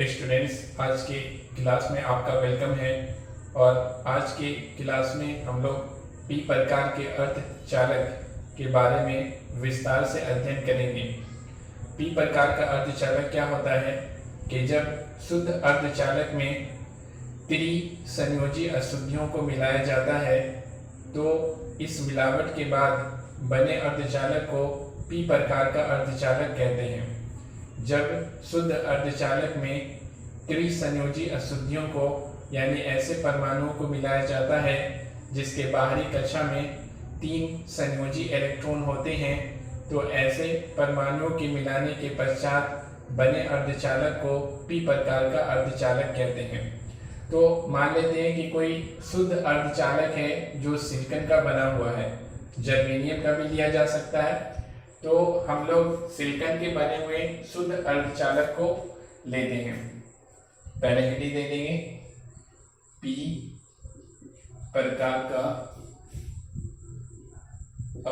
Students, आज के class में आपका वेलकम है। और आज के क्लास में हम लोग पी प्रकार के अर्धचालक के बारे में विस्तार से अध्ययन करेंगे। पी प्रकार का अर्धचालक क्या होता है कि जब शुद्ध अर्धचालक में त्रिसंयोजी अशुद्धियों को मिलाया जाता है तो इस मिलावट के बाद बने अर्धचालक को पी प्रकार का अर्धचालक कहते हैं। जब शुद्ध अर्धचालक में त्रिसंयोजी अशुद्धियों को यानी ऐसे परमाणुओं को मिलाया जाता है जिसके बाहरी कक्षा में 3 संयोजी इलेक्ट्रॉन होते हैं, तो ऐसे परमाणुओं के मिलाने के पश्चात बने अर्धचालक को पी प्रकार का अर्धचालक कहते हैं। तो मान लेते हैं कि कोई शुद्ध अर्धचालक है जो सिलिकॉन का बना हुआ है, जर्मेनियम का भी लिया जा सकता है। तो हम लोग सिलिकॉन के बने हुए शुद्ध अर्धचालक को लेते हैं। पहले हेडिंग दे देंगे पी प्रकार का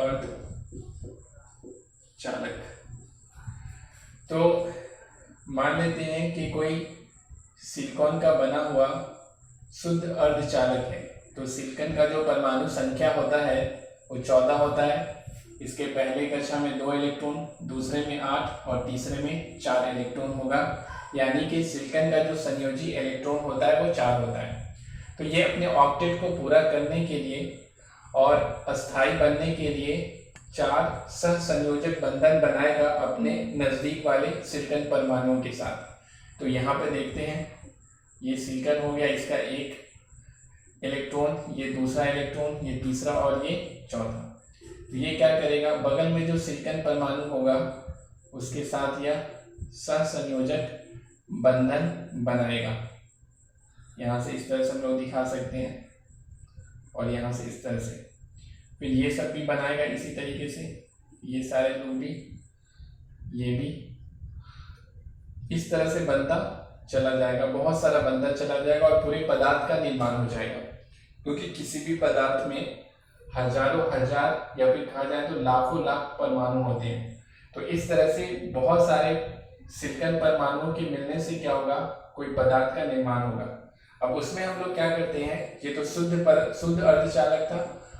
अर्धचालक। तो मान लेते हैं कि कोई सिलिकॉन का बना हुआ शुद्ध अर्धचालक है, तो सिलिकॉन का जो परमाणु संख्या होता है वो 14 होता है। इसके पहले कक्षा में 2 इलेक्ट्रॉन, दूसरे में 8 और तीसरे में 4 इलेक्ट्रॉन होगा, यानी कि सिलिकॉन का जो संयोजी इलेक्ट्रॉन होता है वो 4 होता है। तो ये अपने ऑक्टेट को पूरा करने के लिए और अस्थायी बनने के लिए 4 सहसंयोजक बंधन बनाएगा अपने नजदीक वाले सिलिकॉन परमाणुओं के साथ। तो यहाँ पे देखते हैं, ये सिलिकॉन हो गया, इसका एक इलेक्ट्रॉन, ये दूसरा इलेक्ट्रॉन, ये तीसरा और ये चौथा। तो ये क्या करेगा, बगल में जो सिलिकॉन परमाणु होगा उसके साथ यह सहसंयोजक बंधन बनाएगा। यहाँ से इस तरह से हम लोग दिखा सकते हैं और यहाँ से इस तरह से। फिर ये सब भी बनाएगा इसी तरीके से, ये सारे लोग भी, ये भी इस तरह से बनता चला जाएगा, बहुत सारा बनता चला जाएगा और पूरे पदार्थ का निर्माण हो जाएगा। क्योंकि किसी भी पदार्थ में हजारों हजार या फिर कहा जाए तो लाखों लाख परमाणु होते हैं। तो इस तरह से बहुत सारे सिलिकॉन परमाणुओं के मिलने से क्या होगा, कोई पदार्थ का निर्माण होगा। अब उसमें हम लोग क्या करते हैं, ये तो शुद्ध अर्धचालक था।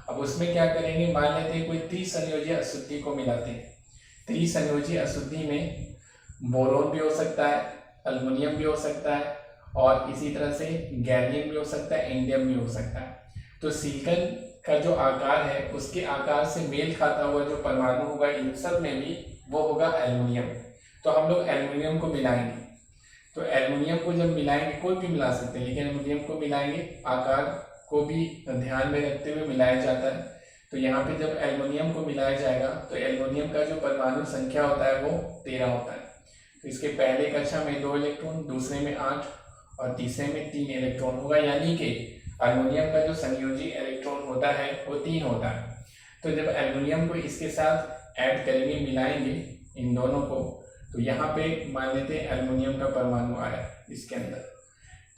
अब उसमें क्या करेंगे, मान लेते हैं कोई त्रिसंयोजी अशुद्धि को मिलाते हैं। त्रिसंयोजी अशुद्धि में बोरोन भी हो सकता है, अल्युमिनियम भी हो सकता है और इसी तरह से गैलियम भी हो सकता है, इंडियम भी हो सकता है। तो सिलिकॉन का जो आकार है उसके आकार से मेल खाता हुआ जो परमाणु होगा इन सब में भी वो होगा एल्युमिनियम। तो हम लोग एल्युमिनियम को मिलाएंगे। तो एल्युमिनियम को जब मिलाएंगे, कोई भी मिला सकते हैं लेकिन एल्युमिनियम को मिलाएंगे, आकार को भी ध्यान में रखते हुए मिलाया जाता है। तो यहाँ पे जब एल्युमिनियम को मिलाया जाएगा तो एल्युमिनियम का जो परमाणु संख्या होता है वो 13 होता है। तो इसके पहले कक्षा में 2 इलेक्ट्रॉन, दूसरे में 8 और तीसरे में 3 इलेक्ट्रॉन होगा, यानी कि एल्युमिनियम का जो संयोजी इलेक्ट्रॉन होता है वो 3 होता है। तो जब एल्युमिनियम को इसके साथ ऐड करेंगे, मिलाएंगे इन दोनों को, तो यहाँ पे मान लेते हैं एल्युमिनियम का परमाणु आया इसके अंदर।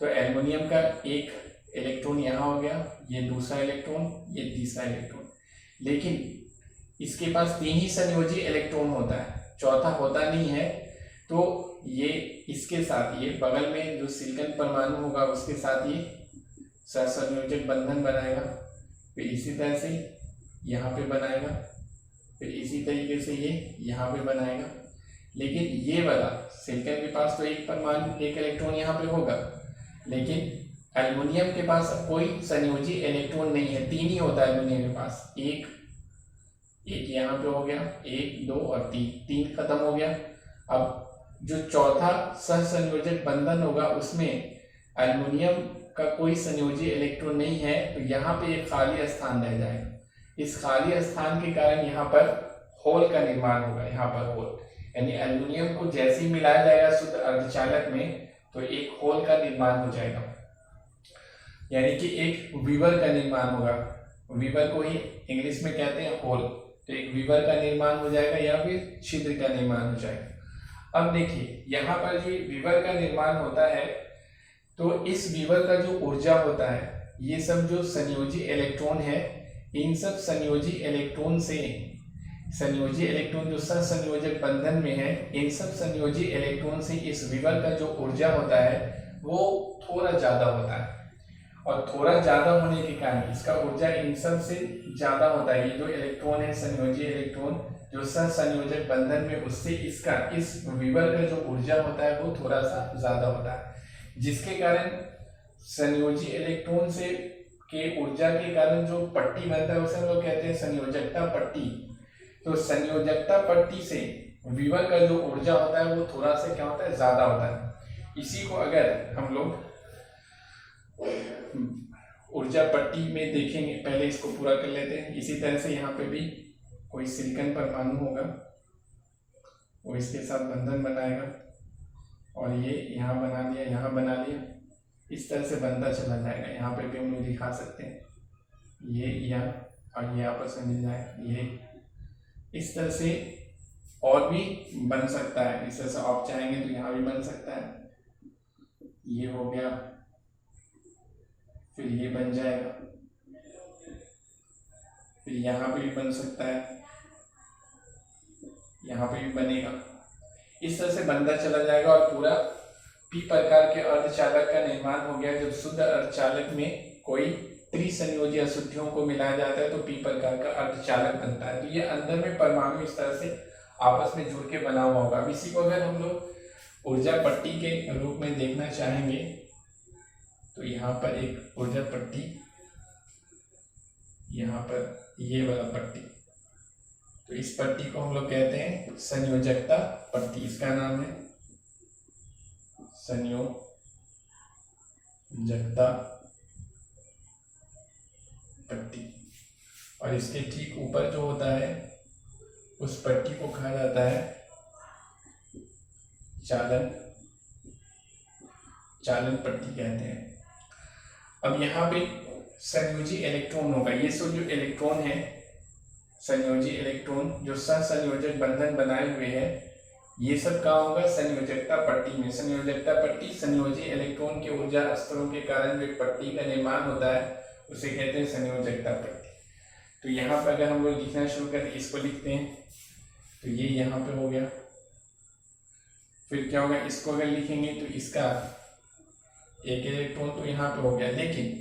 तो एल्युमिनियम का एक इलेक्ट्रॉन यहाँ हो गया, ये दूसरा इलेक्ट्रॉन, ये तीसरा इलेक्ट्रॉन। लेकिन इसके पास 3 ही संयोजी इलेक्ट्रॉन होता है, चौथा होता नहीं है। तो ये इसके साथ, ये बगल में जो सिलिकॉन परमाणु होगा उसके साथ ये सहसंयोजक बंधन बनाएगा। फिर इसी तरह से यहाँ पे बनाएगा, फिर इसी तरीके से ये यहाँ पे बनाएगा। लेकिन ये वाला सिलिकॉन के पास तो एक परमाणु, एक इलेक्ट्रॉन यहाँ पे होगा, लेकिन एल्युमिनियम के पास कोई संयोजी इलेक्ट्रॉन नहीं है, 3 ही होता है एल्युमिनियम के पास। एक यहाँ पे हो गया, 1 2 और 3 खत्म हो गया। अब जो चौथा सहसंयोजक बंधन होगा उसमें एल्युमिनियम का कोई संयोजी इलेक्ट्रॉन नहीं है, तो यहाँ पे एक खाली स्थान रह जाएगा। इस खाली स्थान के कारण यहाँ पर होल का निर्माण होगा। यहाँ पर होल यानी एल्युमिनियम को जैसे ही मिलाया जाएगा शुद्ध अर्धचालक में तो एक होल का निर्माण हो जाएगा, यानी कि एक वीवर का निर्माण होगा। वीवर को ही इंग्लिश में कहते हैं होल। तो एक वीवर का निर्माण हो जाएगा या फिर छिद्र का निर्माण हो जाएगा। अब देखिए यहाँ पर जो वीवर का निर्माण होता है, तो इस वीवर का जो ऊर्जा होता है, ये सब जो संयोजी इलेक्ट्रॉन है, इन सब संयोजी इलेक्ट्रॉन से संयोजी इलेक्ट्रॉन जो सहसंयोजक बंधन में है, इन सब संयोजी इलेक्ट्रॉन से इस विवर का जो ऊर्जा होता है वो थोड़ा ज्यादा होता है, और थोड़ा ज्यादा होने के कारण इसका ऊर्जा इन सब से ज्यादा होता है। ये जो इलेक्ट्रॉन है संयोजी इलेक्ट्रॉन जो सहसंयोजक बंधन में, उससे इसका इस विवर का जो ऊर्जा होता है वो थोड़ा सा ज्यादा होता है, जिसके कारण संयोजी इलेक्ट्रॉन से के ऊर्जा के कारण जो पट्टी बनता है उसे हम लोग कहते हैं संयोजकता पट्टी। तो संयोजकता पट्टी से विवर का जो ऊर्जा होता है वो थोड़ा सा क्या होता है, ज्यादा होता है। इसी को अगर हम लोग ऊर्जा पट्टी में देखेंगे, पहले इसको पूरा कर लेते हैं। इसी तरह से यहाँ पे भी कोई सिलिकॉन परमाणु होगा, वो इसके साथ बंधन बनाएगा, और ये यहाँ बना लिया, यहाँ बना लिया, इस तरह से बनता चला जाएगा। यहाँ पे भी हम लोग दिखा सकते हैं, ये यहाँ और ये आपस में मिल जाए, ये इस तरह से और भी बन सकता है। इस तरह से आप चाहेंगे तो यहाँ भी बन सकता है, ये हो गया, फिर ये बन जाएगा, फिर यहाँ पे भी बन सकता है, यहाँ पे भी बनेगा। इस तरह से बनता चला जाएगा और पूरा पी प्रकार के अर्धचालक का निर्माण हो गया। जब शुद्ध अर्धचालक में कोई त्रिसंयोजी अशुद्धियों को मिलाया जाता है तो पी प्रकार का अर्धचालक बनता है। तो ये अंदर में परमाणु इस तरह से आपस में जुड़ के बना हुआ होगा। अब इसी को अगर हम लोग ऊर्जा पट्टी के रूप में देखना चाहेंगे तो यहाँ पर एक ऊर्जा पट्टी, यहाँ पर ये वाला पट्टी, तो इस पट्टी को हम लोग कहते हैं संयोजकता पट्टी। इसका नाम है संयोजकता पट्टी। और इसके ठीक ऊपर जो होता है उस पट्टी को कहा जाता है चालन पट्टी कहते हैं। अब यहाँ पे संयोजी इलेक्ट्रॉन होगा, ये सब जो इलेक्ट्रॉन है संयोजी इलेक्ट्रॉन जो सहसंयोजक बंधन बनाए हुए हैं, ये सब कहाँ होगा, संयोजकता पट्टी में। संयोजकता पट्टी संयोजी इलेक्ट्रॉन के ऊर्जा स्तरों के कारण जो पट्टी का निर्माण होता है उसे कहते हैं संयोजकता पट्टी। तो यहाँ पर अगर हम लोग लिखना शुरू करें, इसको लिखते हैं तो ये यहाँ पे हो गया, फिर क्या होगा, इसको अगर लिखेंगे तो इसका एक इलेक्ट्रॉन तो यहाँ पे हो गया, लेकिन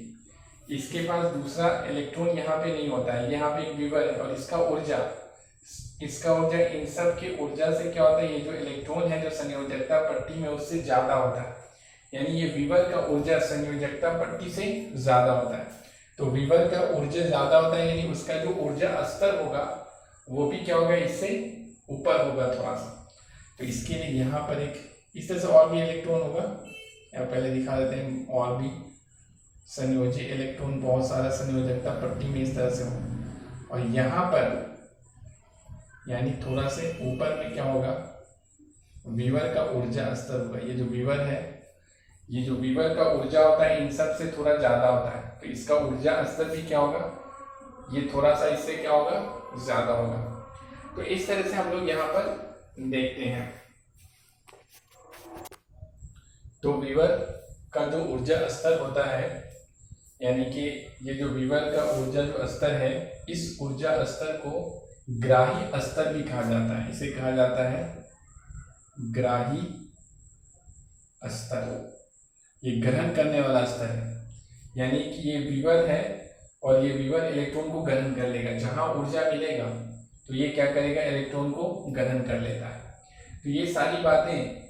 इसके पास दूसरा इलेक्ट्रॉन यहाँ पे नहीं होता है, यहाँ पे एक विवर है और इसका ऊर्जा इन सब की ऊर्जा से क्या होता है, ये जो इलेक्ट्रॉन है जो संयोजकता पट्टी में उससे ज्यादा होता है, यानी ये विवर का ऊर्जा संयोजकता पट्टी से ज्यादा होता है। तो विवर का ऊर्जा ज्यादा होता है यानी उसका जो ऊर्जा स्तर होगा वो भी क्या होगा, इससे ऊपर होगा थोड़ा सा। तो इसके लिए यहाँ पर एक इस तरह से और भी इलेक्ट्रॉन होगा, यहाँ पहले दिखा देते हैं, और भी संयोजी इलेक्ट्रॉन बहुत सारा संयोजकता पट्टी में इस तरह से होगा। और यहाँ पर यानी थोड़ा से ऊपर में क्या होगा, विवर का ऊर्जा स्तर होगा। ये जो विवर है, ये जो विवर का ऊर्जा होता है इन सब से थोड़ा ज्यादा होता है, तो इसका ऊर्जा स्तर भी क्या होगा, ये थोड़ा सा इससे क्या होगा, ज्यादा होगा। तो इस तरह से हम लोग यहाँ पर देखते हैं। तो विवर का जो ऊर्जा स्तर होता है, यानी कि ये जो विवर का ऊर्जा जो स्तर है, इस ऊर्जा स्तर को ग्राही स्तर भी कहा जाता है। इसे कहा जाता है ग्राही स्तर, ये ग्रहण करने वाला स्तर है। यानी कि ये विवर है और ये विवर इलेक्ट्रॉन को ग्रहण कर लेगा, जहां ऊर्जा मिलेगा तो ये क्या करेगा, इलेक्ट्रॉन को ग्रहण कर लेता है। तो ये सारी बातें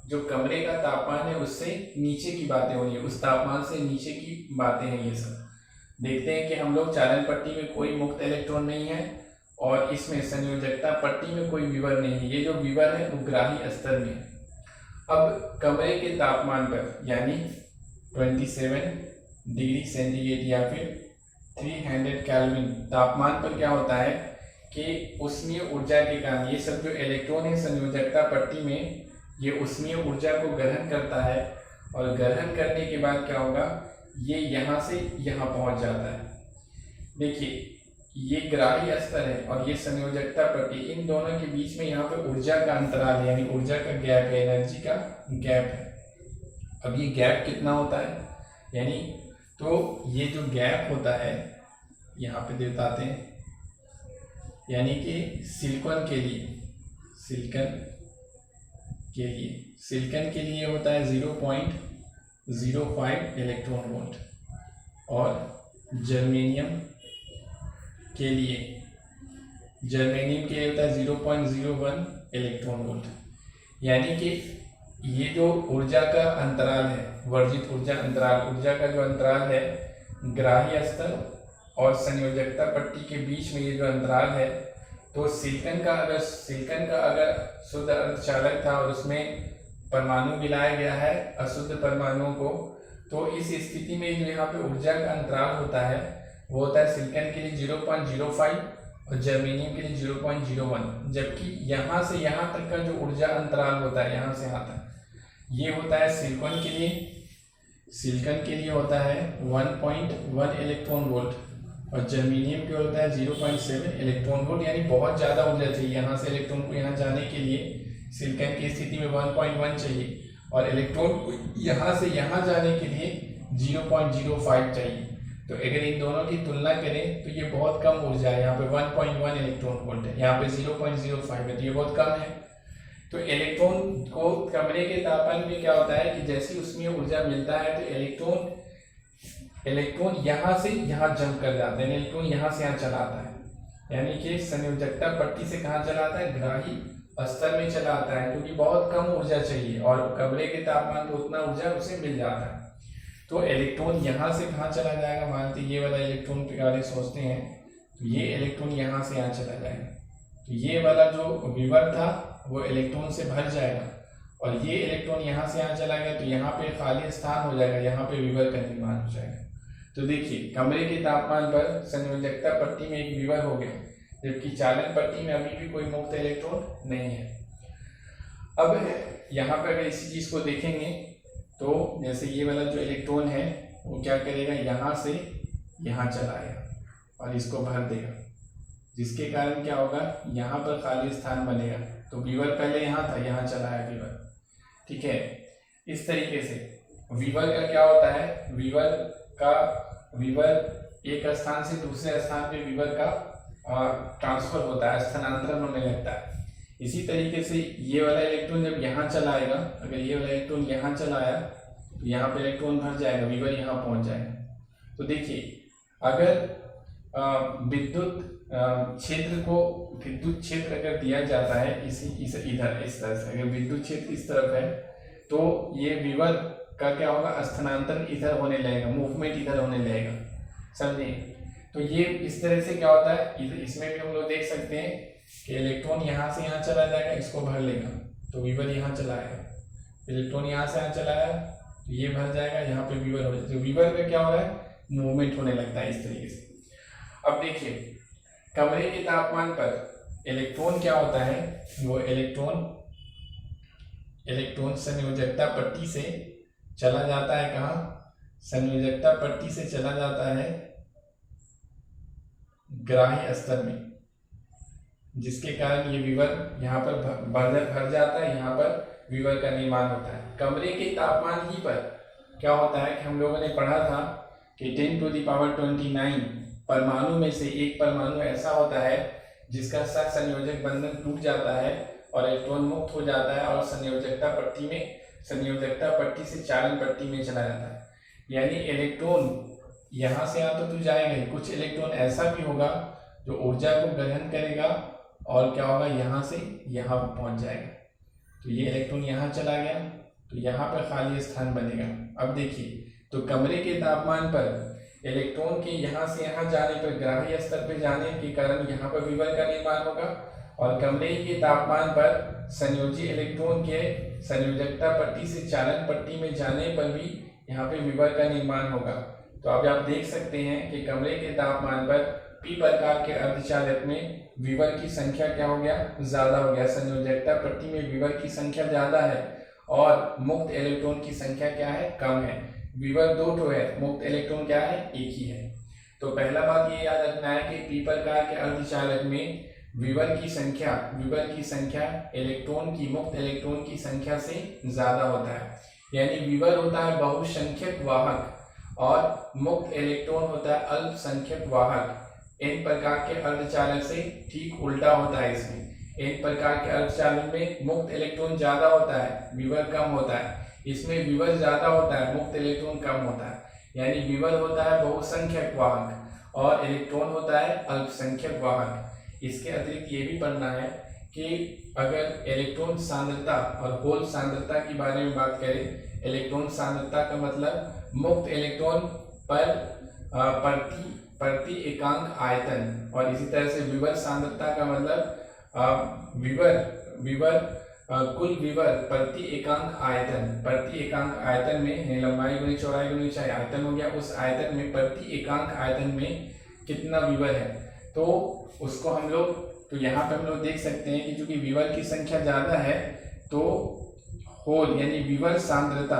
जो कमरे का तापमान है उससे नीचे की बातें हो रही है, उस तापमान से नीचे की बातें हैं ये सब। देखते हैं कि हम लोग चालन पट्टी में कोई मुक्त इलेक्ट्रॉन नहीं है और इसमें संयोजकता पट्टी में कोई विवर नहीं है। ये जो विवर है वो ग्राही स्तर में है। अब कमरे के तापमान पर यानी 27 डिग्री सेंटीग्रेड या फिर 300 केल्विन तापमान पर क्या होता है कि उष्मीय ऊर्जा के कारण ये सब जो इलेक्ट्रॉन है संयोजकता पट्टी में, ये उष्मीय ऊर्जा को ग्रहण करता है और ग्रहण करने के बाद क्या होगा, ये यहाँ से यहाँ पहुँच जाता है। देखिए ये ग्राही स्तर है और ये संयोजकता पट्टी, इन दोनों के बीच में यहाँ पे ऊर्जा का अंतराल है, यानी ऊर्जा का गैप है, एनर्जी का गैप है। अब ये गैप कितना होता है, यानी तो ये जो गैप होता है यहाँ पे बताते हैं, यानी कि सिलिकॉन के लिए होता है 0.05 इलेक्ट्रॉन वोल्ट और जर्मेनियम के लिए होता है 0.01 इलेक्ट्रॉन वोल्ट। यानी कि ये जो ऊर्जा का अंतराल है, वर्जित ऊर्जा का जो अंतराल है ग्राही स्तर और संयोजकता पट्टी के बीच में ये जो अंतराल है, तो सिलिकॉन का अगर शुद्ध अर्धचालक था और उसमें परमाणु मिलाया गया है अशुद्ध परमाणुओं को, तो इस स्थिति में जो यहाँ पे ऊर्जा का अंतराल होता है वो होता है सिलिकॉन के लिए 0.05 और जर्मेनियम के लिए 0.01, जबकि यहाँ से यहाँ तक का जो ऊर्जा अंतराल होता है, यहाँ से यहाँ तक, ये होता है सिलिकॉन के लिए होता है 1.1 इलेक्ट्रॉन वोल्ट और जर्मेनियम के होता है 0.7 इलेक्ट्रॉन वोल्ट। यानी बहुत ज़्यादा ऊर्जा चाहिए यहाँ से इलेक्ट्रॉन को यहाँ जाने के लिए। सिलिकॉन की स्थिति में 1.1 चाहिए और इलेक्ट्रॉन को यहाँ से यहाँ जाने के लिए 0.05 चाहिए। तो अगर इन दोनों की तुलना करें तो ये बहुत कम ऊर्जा है। यहाँ पे 1.1 इलेक्ट्रॉन वोल्ट है, यहाँ पे 0.05 है, तो ये बहुत कम है। तो इलेक्ट्रॉन को कमरे के तापमान में क्या होता है कि जैसे उसमें ऊर्जा मिलता है तो इलेक्ट्रॉन यहाँ से यहाँ जंप कर जाते हैं, इलेक्ट्रॉन यहाँ से यहाँ चला आता है। यानी कि संयोजकता पट्टी से कहाँ चला आता है, ग्राही स्तर में चला आता है, क्योंकि बहुत कम ऊर्जा चाहिए और कमरे के तापमान पर उतना ऊर्जा उसे मिल जाता है। तो इलेक्ट्रॉन यहाँ से कहाँ चला जाएगा, मानते ये वाला इलेक्ट्रॉन के बारे में सोचते हैं, तो ये इलेक्ट्रॉन यहाँ से यहाँ चला जाएगा, तो ये वाला जो विवर था वो इलेक्ट्रॉन से भर जाएगा और ये इलेक्ट्रॉन यहाँ से यहाँ चला गया तो यहाँ पे खाली स्थान हो जाएगा, यहाँ पे विवर का निर्माण हो जाएगा। तो देखिए कमरे के तापमान पर संयोजकता पट्टी में एक विवर हो गया, जबकि चालन पट्टी में अभी भी कोई मुक्त इलेक्ट्रॉन नहीं है। अब यहाँ पर अगर इसी चीज को देखेंगे तो जैसे ये वाला जो इलेक्ट्रॉन है वो क्या करेगा, यहाँ से यहाँ चलाएगा और इसको भर देगा, जिसके कारण क्या होगा, यहाँ पर खाली स्थान बनेगा। तो विवर पहले यहाँ था, यहाँ चलाया विवर, ठीक है। इस तरीके से विवर का क्या होता है, विवर एक स्थान से दूसरे स्थान पे विवर का ट्रांसफर होता है, स्थानांतरण होने लगता है। इसी तरीके से ये वाला इलेक्ट्रॉन जब यहाँ चलाएगा, अगर ये वाला इलेक्ट्रॉन यहाँ चलाया तो यहाँ पे इलेक्ट्रॉन भर जाएगा, विवर यहाँ पहुँच जाएगा। तो देखिए अगर विद्युत क्षेत्र अगर दिया जाता है इधर इस तरह से, अगर विद्युत क्षेत्र इस तरफ है तो ये विवर का क्या होगा, स्थानांतरण इधर होने लगेगा, मूवमेंट इधर होने लगेगा, समझे। तो ये इस तरह से क्या होता है, इसमें भी हम लोग देख सकते हैं कि इलेक्ट्रॉन यहाँ से यहाँ चला जाएगा, इसको भर लेगा, तो विवर यहाँ चलाएगा, इलेक्ट्रॉन यहाँ से यहाँ चलाया तो ये भर जाएगा, यहाँ पे विवर हो जाएगा। तो विवर का क्या हो रहा है, मूवमेंट होने लगता है इस तरीके से। अब देखिए कमरे के तापमान पर इलेक्ट्रॉन क्या होता है, वो इलेक्ट्रॉन संयोजकता पट्टी से चला जाता है, कहाँ, संयोजकता पट्टी से चला जाता है ग्राही स्तर में, जिसके कारण ये विवर यहाँ पर भर जाता है, यहाँ पर विवर का निर्माण होता है। कमरे के तापमान ही पर क्या होता है कि हम लोगों ने पढ़ा था कि 10⁻29 परमाणु में से एक परमाणु ऐसा होता है जिसका सहसंयोजक बंधन टूट जाता है और इलेक्ट्रॉन मुक्त हो जाता है और संयोजकता पट्टी से चालन पट्टी में चला जाता है। यानी इलेक्ट्रॉन यहाँ से यहाँ तो जाएंगे, कुछ इलेक्ट्रॉन ऐसा भी होगा जो ऊर्जा को ग्रहण करेगा और क्या होगा, यहाँ से यहाँ पहुँच जाएगा। तो ये इलेक्ट्रॉन यहाँ चला गया तो यहाँ पर खाली स्थान बनेगा। अब देखिए तो कमरे के तापमान पर इलेक्ट्रॉन के यहाँ से यहाँ जाने पर, ग्राही स्तर पर जाने के कारण यहाँ पर विवर का निर्माण होगा और कमरे के तापमान पर संयोजी इलेक्ट्रॉन के संयोजकता पट्टी से चालन पट्टी में जाने पर भी यहाँ पे विवर का निर्माण होगा। तो अब आप देख सकते हैं कि कमरे के तापमान पर पी प्रकार के अर्धचालक में विवर की संख्या क्या हो गया, ज्यादा हो गया। संयोजकता पट्टी में विवर की संख्या ज्यादा है और मुक्त इलेक्ट्रॉन की संख्या क्या है, कम है। विवर 2 है, मुक्त इलेक्ट्रॉन क्या है, एक ही है। तो पहला बात ये याद रखना है कि पी प्रकार के अर्धचालक में विवर की संख्या इलेक्ट्रॉन की, मुक्त इलेक्ट्रॉन की संख्या से ज्यादा होता है। यानी विवर होता है बहुसंख्यक वाहक और मुक्त इलेक्ट्रॉन होता है अल्पसंख्यक वाहक। एन प्रकार के अर्धचालक से ठीक उल्टा होता है। इसमें एन प्रकार के अर्धचालक में मुक्त इलेक्ट्रॉन ज्यादा होता है, विभव कम होता है। इसमें विभव ज्यादा होता है, मुक्त इलेक्ट्रॉन कम होता है। यानी विभव होता है बहुसंख्यक वाहक और इलेक्ट्रॉन होता है अल्पसंख्यक वाहक। इसके अतिरिक्त ये भी पढ़ना है कि अगर इलेक्ट्रॉन सांद्रता और होल सांद्रता के बारे में बात करें, इलेक्ट्रॉन सांद्रता का मतलब मुक्त इलेक्ट्रॉन पर प्रति एकांक आयतन, और इसी तरह से विभव सांद्रता का मतलब कुल विभव प्रति एकांक आयतन में लंबाई गुनी चौड़ाई गुनी ऊंचाई आयतन हो गया, उस आयतन में प्रति एकांक आयतन में कितना विभव है। तो उसको हम लोग, तो यहाँ पे हम लोग देख सकते हैं कि चूंकि विभव की संख्या ज्यादा है तो होल यानी विभव सांद्रता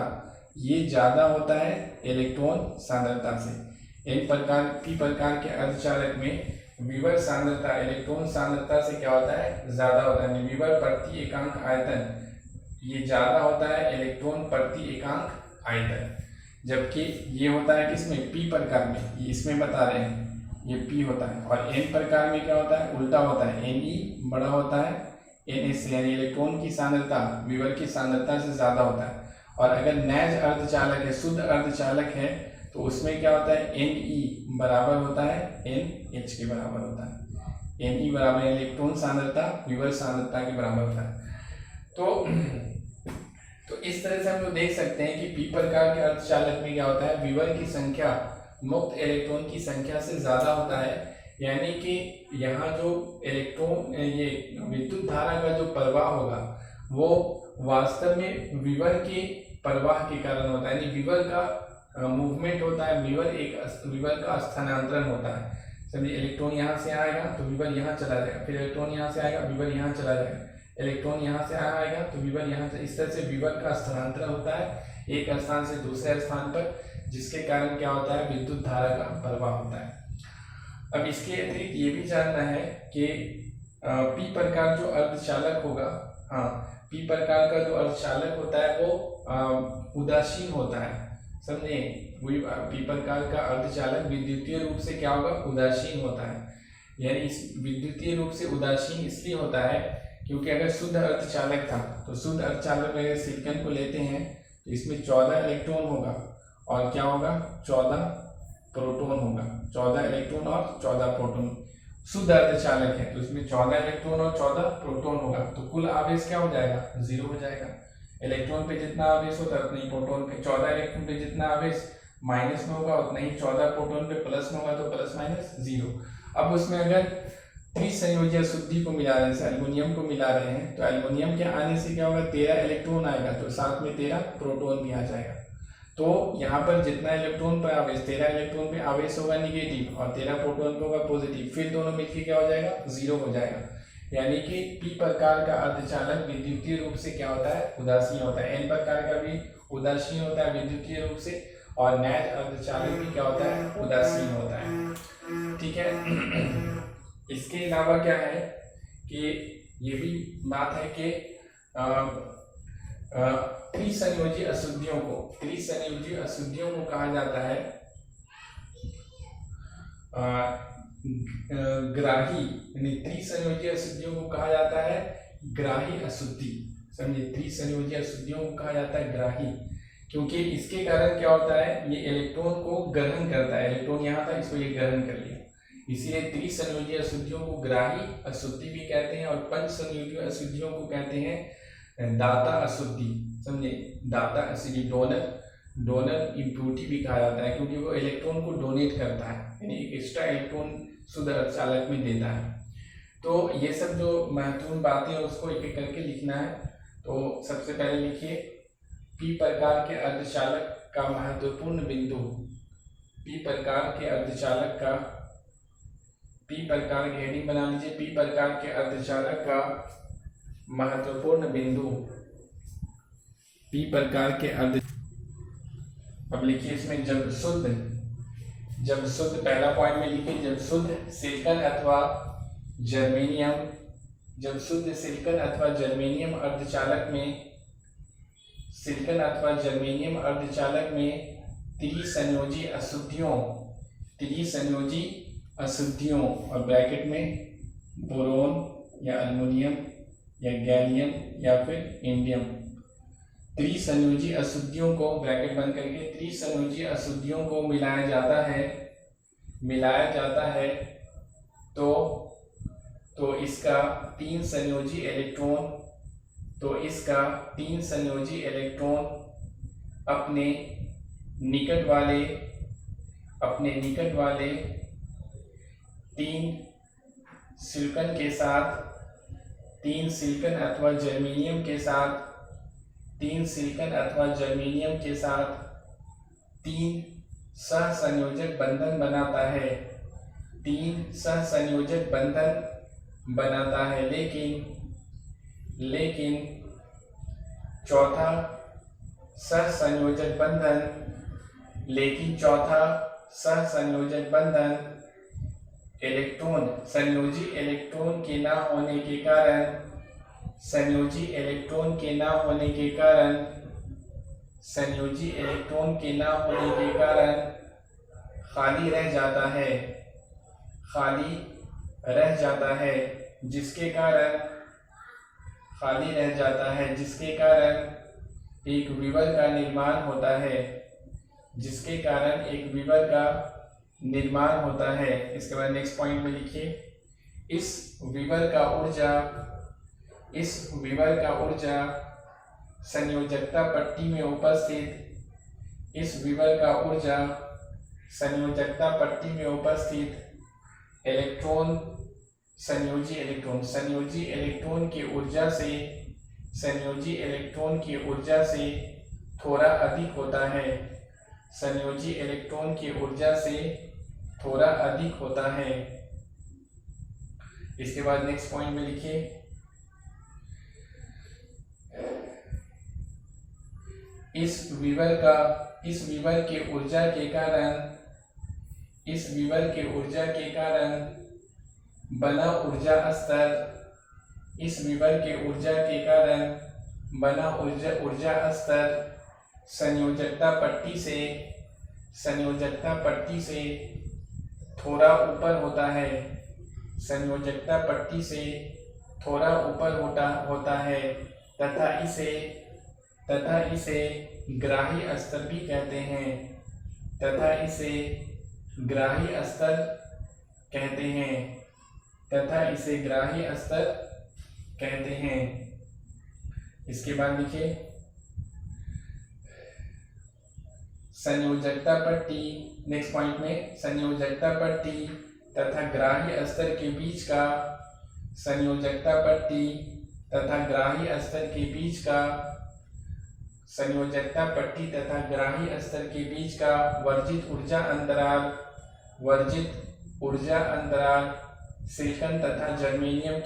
ये ज्यादा होता है इलेक्ट्रॉन सांद्रता से। पी प्रकार के अर्धचालक में विभव सांद्रता इलेक्ट्रॉन सांद्रता से क्या होता है, ज्यादा होता है। विभव प्रति एकांक आयतन ये ज्यादा होता है इलेक्ट्रॉन प्रति एकांक आयतन, जबकि ये होता है किसमें, पी प्रकार में, ये इसमें बता रहे हैं ये पी होता है। और एन प्रकार में क्या होता है, उल्टा होता है, एन ई बड़ा होता है एन एस से, यानी इलेक्ट्रॉन की सांद्रता विभव की सांद्रता से ज्यादा होता है। और अगर नैज अर्धचालक है, शुद्ध अर्धचालक है, तो उसमें क्या होता है, एन ई बराबर होता है एन एच के बराबर होता है। एन ई बराबर इलेक्ट्रॉन सांद्रता विभव सांद्रता के बराबर होता है। तो इस तरह से हम लोग देख सकते हैं कि पी प्रकार के अर्धचालक में क्या होता है, विभव की संख्या मुक्त इलेक्ट्रॉन की संख्या से ज्यादा होता है। यानी कि यहाँ जो इलेक्ट्रॉन ये विद्युत धारा का जो प्रवाह होगा वो वास्तव में विभव के प्रवाह के कारण होता है, यानी विभव का मूवमेंट होता है, विभव का स्थानांतरण होता है। समझिए, इलेक्ट्रॉन यहाँ से आएगा तो विभव यहाँ चला जाएगा, फिर इलेक्ट्रॉन यहाँ से आएगा विभव यहाँ चला जाएगा, इलेक्ट्रॉन यहाँ से आएगा तो विभव यहाँ से, इस तरह से विभव का स्थानांतरण होता है एक स्थान से दूसरे स्थान पर, जिसके कारण क्या होता है, विद्युत धारा का प्रवाह होता है। अब इसके अतिरिक्त ये भी जानना है कि पी प्रकार जो अर्धचालक होगा, हाँ, पी प्रकार का जो अर्धचालक होता है वो उदासीन होता है। समझे, वही पी प्रकार का अर्धचालक विद्युतीय रूप से क्या होगा, उदासीन होता है। यानी इस विद्युतीय रूप से उदासीन इसलिए होता है क्योंकि अगर शुद्ध अर्धचालक था तो शुद्ध अर्धचालक में सिलिकॉन को लेते हैं तो इसमें 14 इलेक्ट्रॉन होगा और क्या होगा, 14 प्रोटॉन होगा, 14 इलेक्ट्रॉन और 14 प्रोटॉन। शुद्ध अर्धचालक है तो इसमें 14 इलेक्ट्रॉन और 14 प्रोटॉन होगा, तो कुल आवेश क्या हो जाएगा, 0 हो जाएगा। इलेक्ट्रॉन पे जितना आवेश होता है उतना ही प्रोटॉन पे, 14 इलेक्ट्रॉन पे जितना आवेश माइनस में होगा उतना ही 14 प्रोटॉन पे प्लस में होगा, तो प्लस माइनस 0। अब उसमें अगर त्रिसंयोजी अशुद्धि को मिला रहे हैं, जैसे एल्युमिनियम को मिला रहे हैं, तो एल्युमिनियम के आने से क्या होगा, 13 इलेक्ट्रॉन आएगा तो साथ में 13 प्रोटॉन भी आ जाएगा। तो यहाँ पर जितना इलेक्ट्रॉन पर आवेश, 13 इलेक्ट्रॉन पे आवेश होगा निगेटिव और 13 प्रोटॉन पे होगा पॉजिटिव, फिर दोनों मिलकर क्या हो जाएगा, 0 हो जाएगा। यानी कि पी प्रकार का अर्धचालक विद्युतीय रूप से क्या होता है, उदासीन होता है। एन प्रकार का भी उदासीन होता है विद्युतीय रूप से, और नैज अर्धचालक भी क्या होता है, उदासीन होता है। ठीक है। इसके अलावा क्या है कि ये भी बात है कि त्रिसंयोजी अशुद्धियों को कहा जाता है ग्राही, यानी त्रिसंयोजी अशुद्धियों को कहा जाता है ग्राही अशुद्धि। समझिए, त्रिसंयोजी अशुद्धियों को कहा जाता है ग्राही, क्योंकि इसके कारण क्या होता है, ये इलेक्ट्रॉन को ग्रहण करता है। इलेक्ट्रॉन यहाँ था, इसको ये ग्रहण कर लिया, इसीलिए त्रिसंयोजी अशुद्धियों को ग्राही अशुद्धि भी कहते हैं। और पंचसंयोजी अशुद्धियों को कहते हैं दाता अशुद्धि। समझे, दाता अशुद्धि, डोनर इम्प्यूरिटी भी कहा जाता है, क्योंकि वो इलेक्ट्रॉन को डोनेट करता है, यानी एक एक्स्ट्रा इलेक्ट्रॉन शुद्ध अर्धचालक में देता है। तो ये सब जो महत्वपूर्ण बातें हैं उसको एक एक करके लिखना है। तो सबसे पहले लिखिए, पी प्रकार के अर्धचालक का महत्वपूर्ण बिंदु, पी प्रकार के अर्धचालक का, पी प्रकार की हेडिंग बना लीजिए, पी प्रकार के अर्धचालक का महत्वपूर्ण बिंदु, पी प्रकार के अर्ध। अब लिखिए इसमें जब शुद्ध पहला पॉइंट में लिखिए, जब शुद्ध सिलिकॉन अथवा जर्मेनियम, जब शुद्ध सिलिकॉन अथवा जर्मेनियम अर्धचालक में, सिलिकॉन अथवा जर्मेनियम अर्धचालक में त्रिसंयोजी अशुद्धियों और ब्रैकेट में बोरोन या अल्युमिनियम या गैलियम या फिर इंडियम, त्रिसंयोजी अशुद्धियों को ब्रैकेट बंद करके त्रिसंयोजी अशुद्धियों को मिलाया जाता है तो इसका तीन संयोजी इलेक्ट्रॉन अपने निकट वाले तीन सिलिकॉन अथवा जर्मेनियम के साथ तीन सहसंयोजक बंधन बनाता है, लेकिन चौथा सहसंयोजक बंधन संयोजी इलेक्ट्रॉन के न होने के कारण खाली रह जाता है, जिसके कारण एक विवर का निर्माण होता है। इसके बाद नेक्स्ट पॉइंट में लिखिए, इस विवर का ऊर्जा संयोजकता पट्टी में उपस्थित संयोजी इलेक्ट्रॉन की ऊर्जा से थोड़ा अधिक होता है। इसके बाद नेक्स्ट पॉइंट में लिखिए, इस विवर के ऊर्जा के कारण बना ऊर्जा स्तर संयोजकता पट्टी से थोड़ा ऊपर होता है तथा इसे ग्राही स्तर भी कहते हैं। इसके बाद लिखिए, संयोजकता पट्टी, नेक्स्ट पॉइंट में संयोजकता पट्टी तथा ग्राही स्तर के बीच का वर्जित ऊर्जा अंतराल सिलिकॉन तथा जर्मेनियम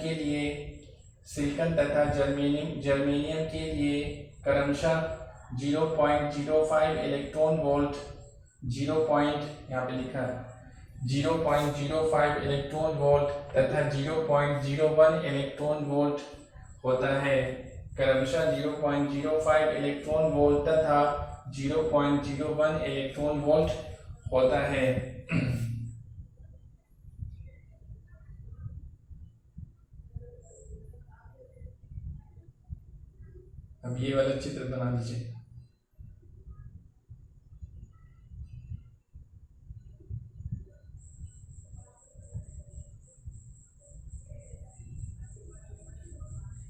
के लिए क्रमशः 0.05 इलेक्ट्रॉन वोल्ट 0.05 इलेक्ट्रॉन वोल्ट तथा 0.01 इलेक्ट्रॉन वोल्ट होता है। क्रमशः 0.05 इलेक्ट्रॉन वोल्ट तथा 0.01 इलेक्ट्रॉन वोल्ट होता है। अब ये वाला चित्र बना लीजिए।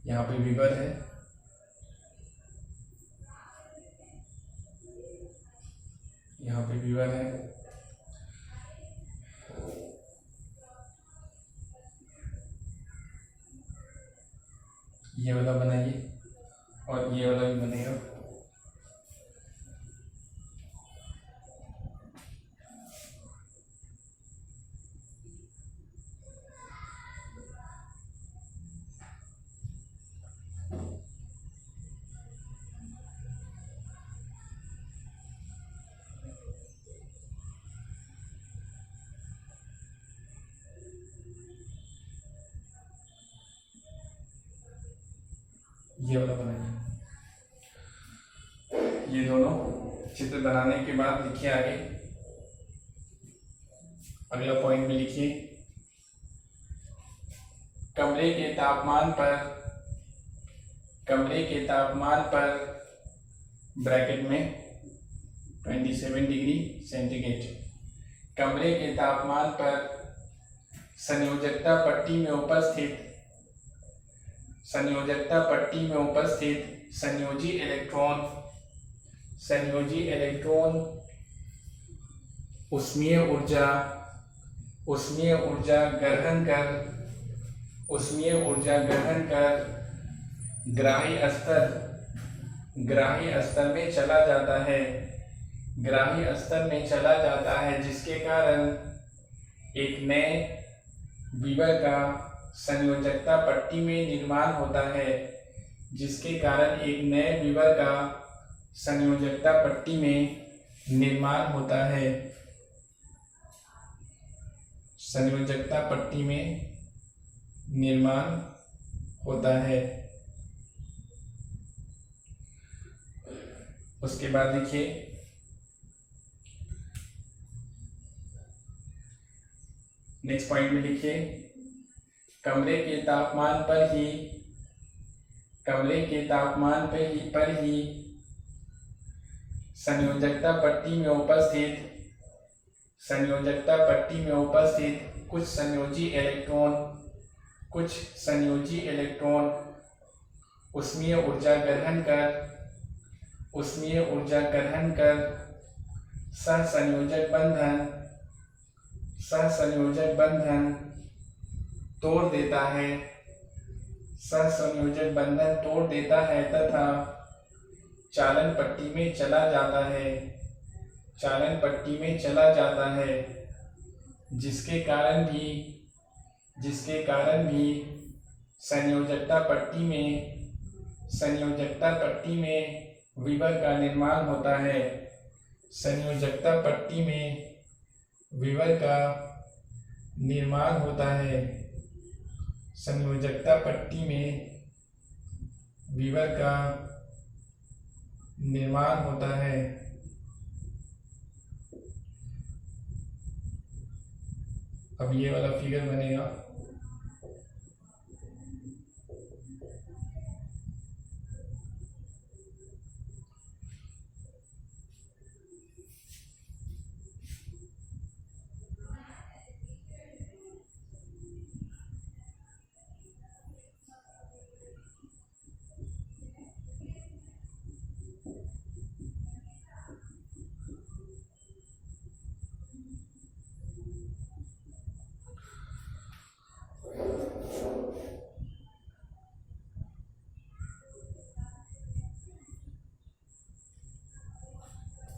यहाँ पे विवर है, यहाँ पे विवर है, ये वाला बनाइए और ये वाला भी बनेगा। ये वाला बनाइए। ये दोनों चित्र बनाने के बाद लिखिए आगे, अगला पॉइंट में लिखिए, कमरे के तापमान पर ब्रैकेट में 27 डिग्री सेंटीग्रेड, कमरे के तापमान पर संयोजकता पट्टी में उपस्थित संयोजी इलेक्ट्रॉन उष्मीय ऊर्जा ग्रहण कर ग्राही स्तर में चला जाता है, जिसके कारण एक नए विवर का संयोजकता पट्टी में निर्माण होता है, उसके बाद लिखिए, नेक्स्ट पॉइंट में लिखिए, कमरे के तापमान पर ही संयोजकता पट्टी में उपस्थित कुछ संयोजी इलेक्ट्रॉन उष्मीय ऊर्जा ग्रहण कर सहसंयोजक बंधन तोड़ देता है तथा चालन पट्टी में चला जाता है, जिसके कारण भी संयोजकता पट्टी में विवर का निर्माण होता है, अब ये वाला फिगर बनेगा,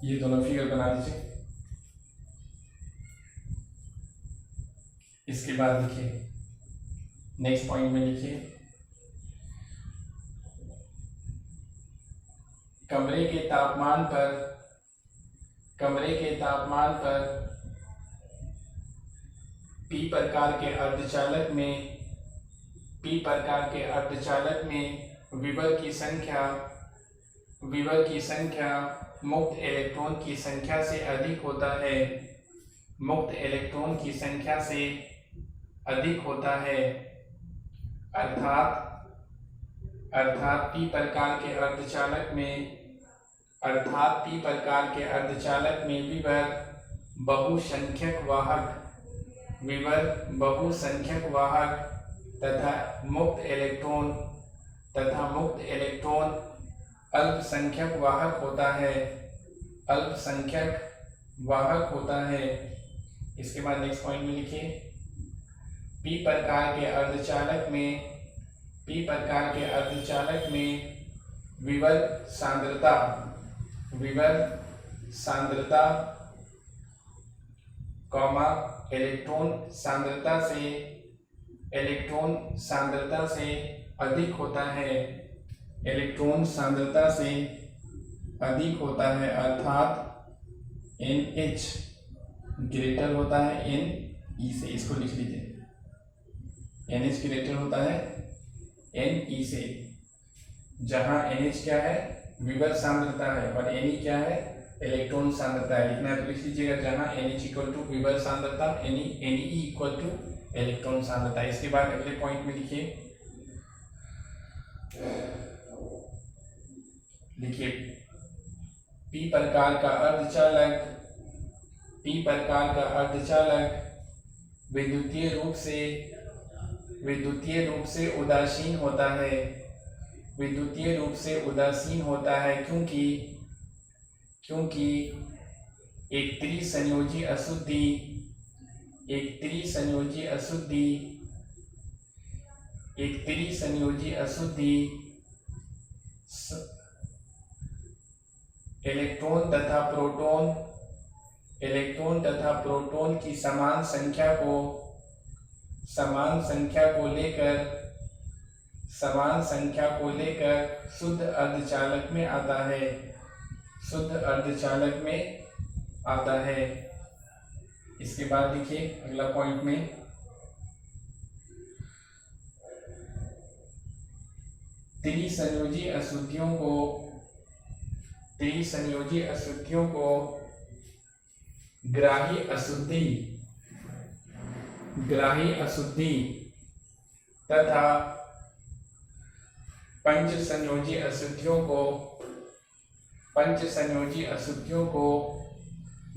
ये दोनों फिगर बना दीजिए। इसके बाद लिखिए, नेक्स्ट पॉइंट में लिखिए, कमरे के तापमान पर पी प्रकार के अर्धचालक में विवर की संख्या मुक्त इलेक्ट्रॉन की संख्या से अधिक होता है, अर्थात पी प्रकार के अर्धचालक में विवर बहुसंख्यक वाहक तथा मुक्त इलेक्ट्रॉन अल्पसंख्यक वाहक होता है। इसके बाद नेक्स्ट पॉइंट में लिखिए, पी प्रकार के अर्धचालक में विवर सांद्रता इलेक्ट्रॉन सांद्रता से अधिक होता है, अर्थात NH ग्रेटर होता है NE से। इसको लिख लीजिए, NH ग्रेटर होता है NE से, जहां NH क्या है, विवर सांद्रता है, और NE क्या है, इलेक्ट्रॉन सांद्रता है, लिखना है तो लिख लीजिएगा, जहां NH इक्वल टू विभव सांद्रता, Ne इक्वल टू इलेक्ट्रॉन सांद्रता। इसके बाद अगले पॉइंट में लिखिए P प्रकार का अर्धचालक विद्युतीय रूप से उदासीन होता है, क्योंकि एक त्रिसंयोजी इलेक्ट्रॉन तथा प्रोटॉन की समान संख्या को लेकर शुद्ध अर्धचालक में आता है। इसके बाद देखिए अगला पॉइंट में त्रिसंयोजी अशुद्धियों को ग्राही अशुद्धि तथा पंचसंयोजी अशुद्धियों को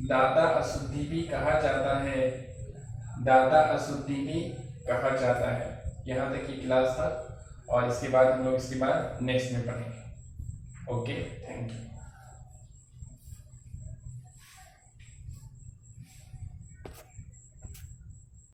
दाता अशुद्धि भी कहा जाता है। यहाँ तक की क्लास था और इसके बाद हम लोग नेक्स्ट में पढ़ेंगे। Okay, thank you.